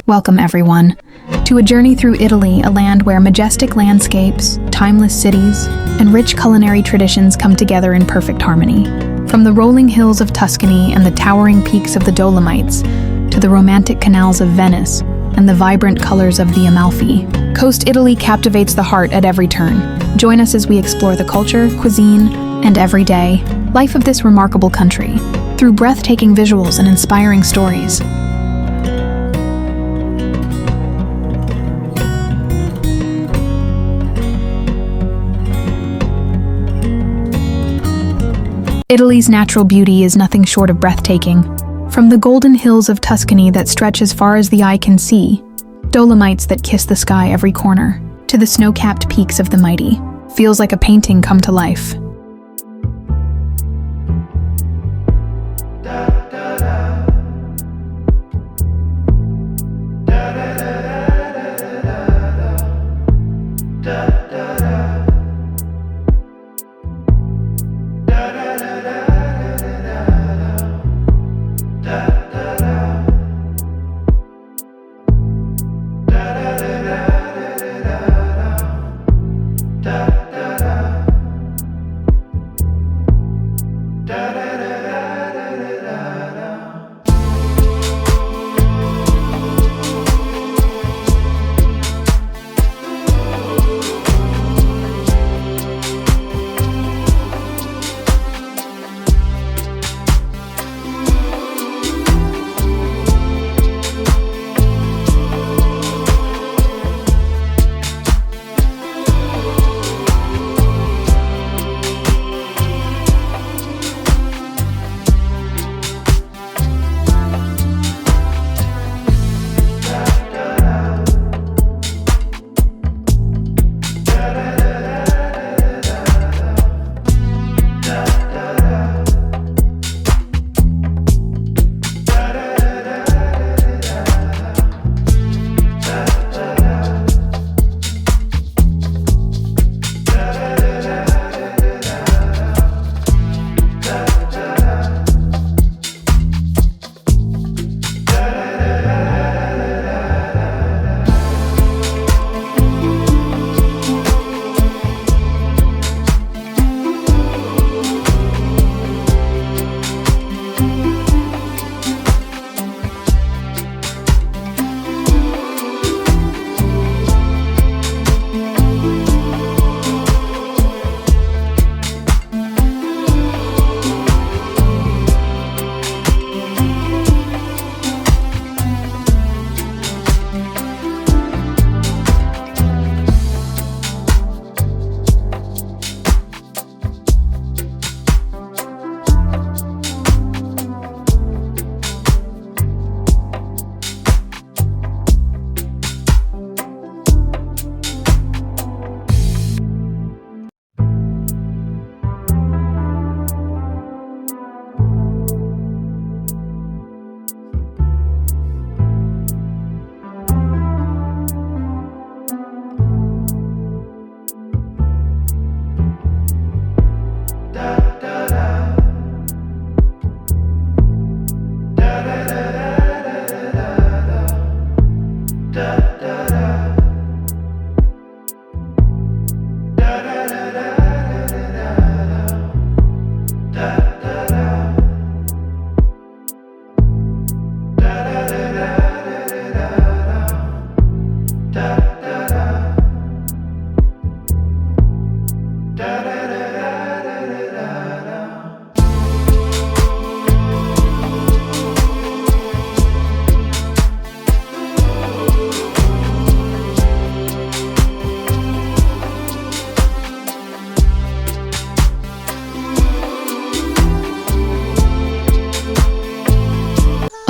Welcome, everyone, to a journey through Italy, a land where majestic landscapes, timeless cities, and rich culinary traditions come together in perfect harmony. From the rolling hills of Tuscany and the towering peaks of the Dolomites, to the romantic canals of Venice and the vibrant colors of the Amalfi, Coast Italy captivates the heart at every turn. Join us as we explore the culture, cuisine, and everyday life of this remarkable country through breathtaking visuals and inspiring stories. Italy's natural beauty is nothing short of breathtaking. From the golden hills of Tuscany that stretch as far as the eye can see, Dolomites that kiss the sky every corner, to the snow-capped peaks of the mighty, feels like a painting come to life.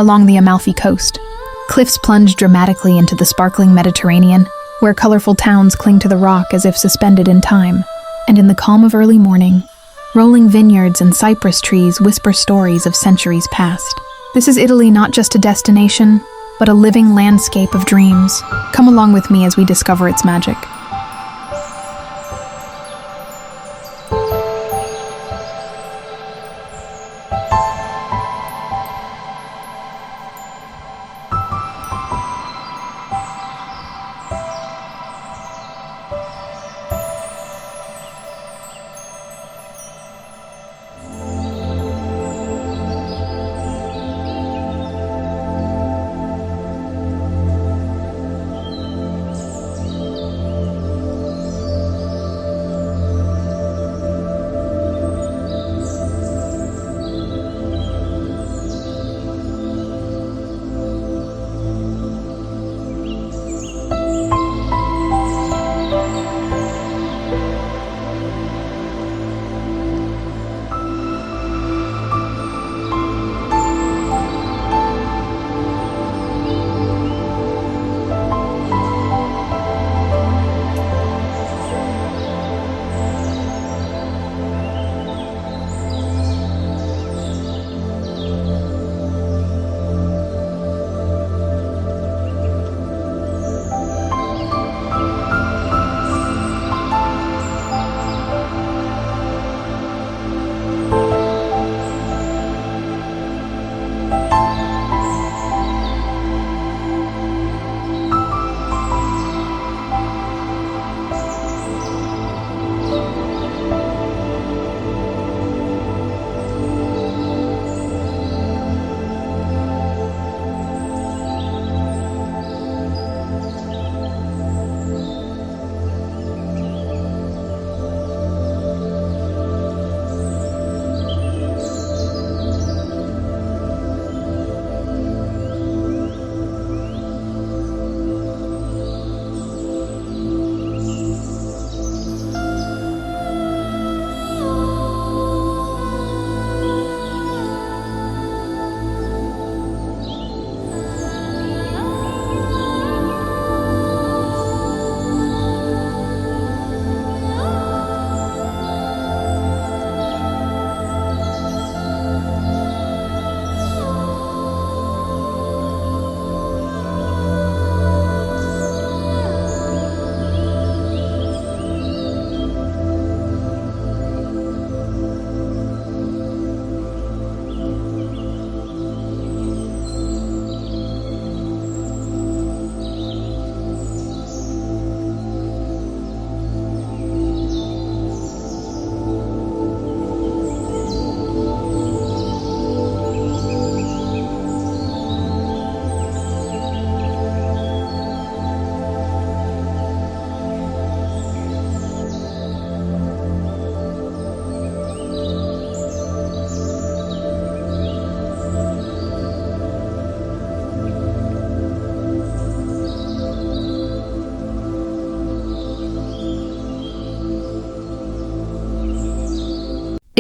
Along the Amalfi coast, cliffs plunge dramatically into the sparkling Mediterranean, where colorful towns cling to the rock as if suspended in time. And in the calm of early morning, rolling vineyards and cypress trees whisper stories of centuries past. This is Italy, not just a destination, but a living landscape of dreams. Come along with me as we discover its magic.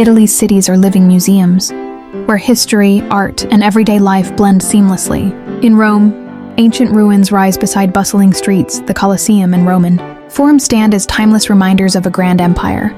Italy's cities are living museums, where history, art, and everyday life blend seamlessly. In Rome, ancient ruins rise beside bustling streets, the Colosseum and Roman. Forum stand as timeless reminders of a grand empire.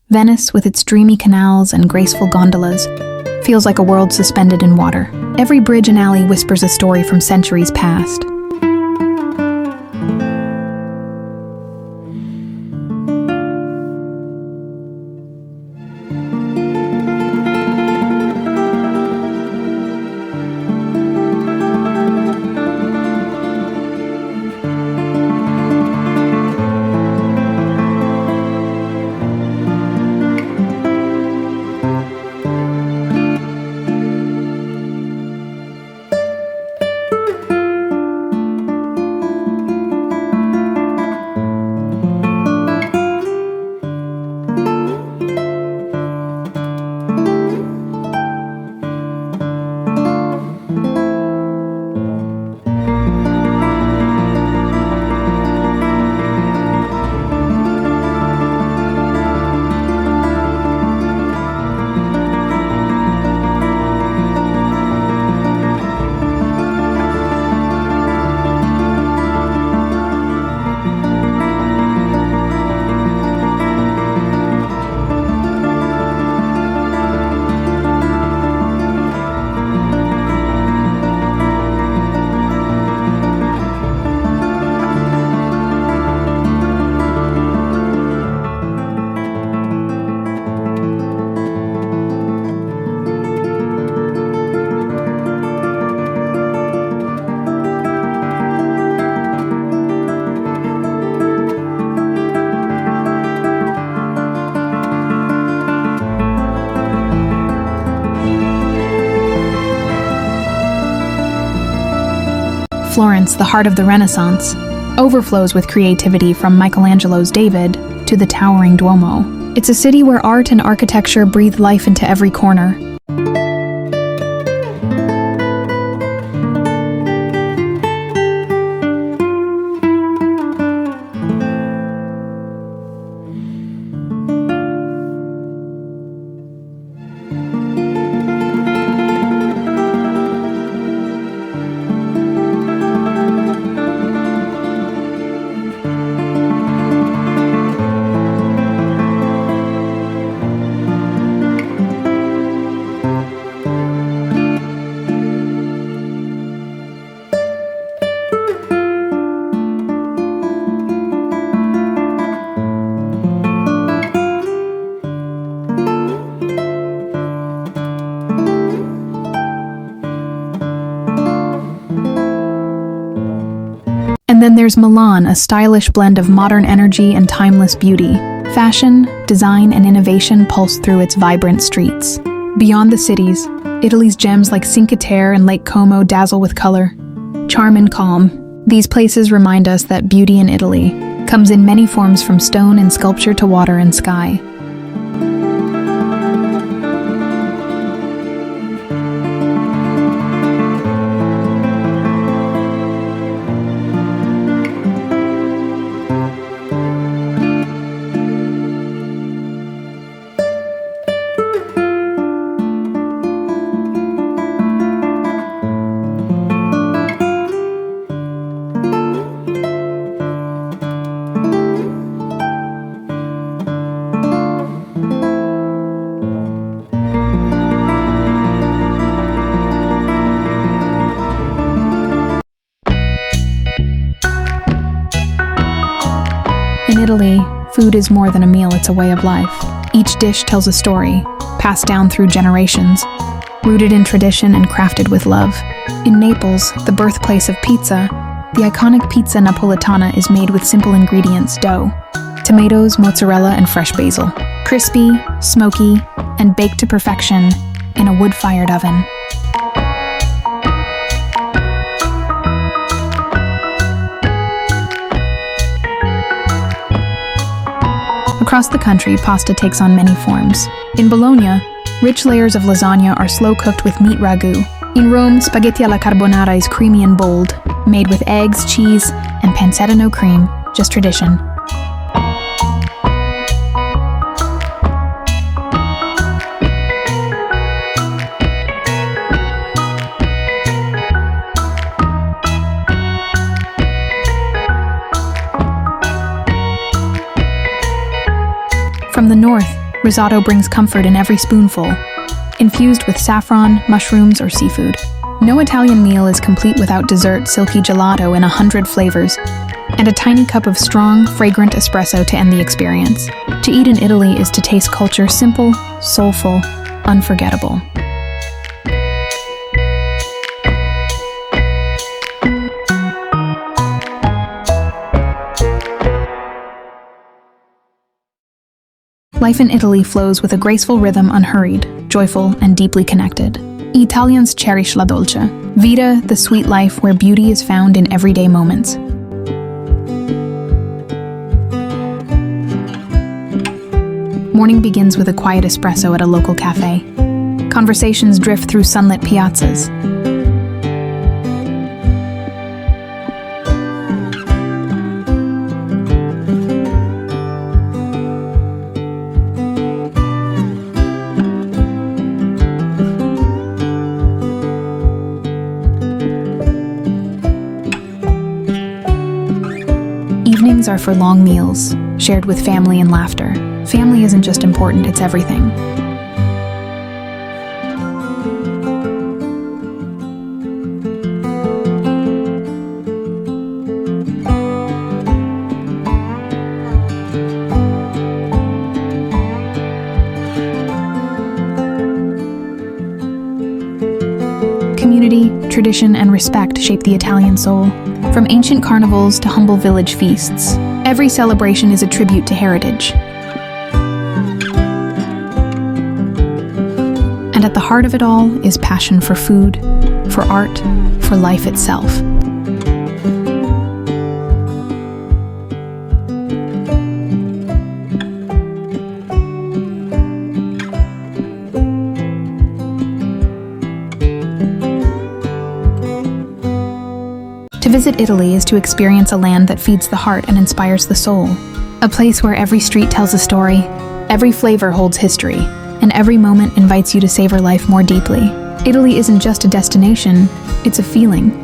Venice, with its dreamy canals and graceful gondolas, feels like a world suspended in water. Every bridge and alley whispers a story from centuries past. Florence, the heart of the Renaissance, overflows with creativity from Michelangelo's David to the towering Duomo. It's a city where art and architecture breathe life into every corner. And then there's Milan, a stylish blend of modern energy and timeless beauty. Fashion, design, and innovation pulse through its vibrant streets. Beyond the cities, Italy's gems like Cinque Terre and Lake Como dazzle with color, charm and calm. These places remind us that beauty in Italy comes in many forms, from stone and sculpture to water and sky. Food is more than a meal, it's a way of life. Each dish tells a story, passed down through generations, rooted in tradition and crafted with love. In Naples, the birthplace of pizza, the iconic pizza napolitana is made with simple ingredients: dough, tomatoes, mozzarella, and fresh basil. Crispy, smoky, and baked to perfection in a wood-fired oven. Across the country, pasta takes on many forms. In Bologna, rich layers of lasagna are slow-cooked with meat ragu. In Rome, spaghetti alla carbonara is creamy and bold, made with eggs, cheese, and pancetta no cream, just tradition. From the north, risotto brings comfort in every spoonful, infused with saffron, mushrooms, or seafood. No Italian meal is complete without dessert, silky gelato in 100 flavors, and a tiny cup of strong, fragrant espresso to end the experience. To eat in Italy is to taste culture, simple, soulful, unforgettable. Life in Italy flows with a graceful rhythm, unhurried, joyful, and deeply connected. Italians cherish la dolce vita, the sweet life where beauty is found in everyday moments. Morning begins with a quiet espresso at a local cafe. Conversations drift through sunlit piazzas. Evenings are for long meals, shared with family and laughter. Family isn't just important, it's everything. Community, tradition, and respect shape the Italian soul. From ancient carnivals to humble village feasts, every celebration is a tribute to heritage. And at the heart of it all is passion for food, for art, for life itself. To visit Italy is to experience a land that feeds the heart and inspires the soul. A place where every street tells a story, every flavor holds history, and every moment invites you to savor life more deeply. Italy isn't just a destination, it's a feeling.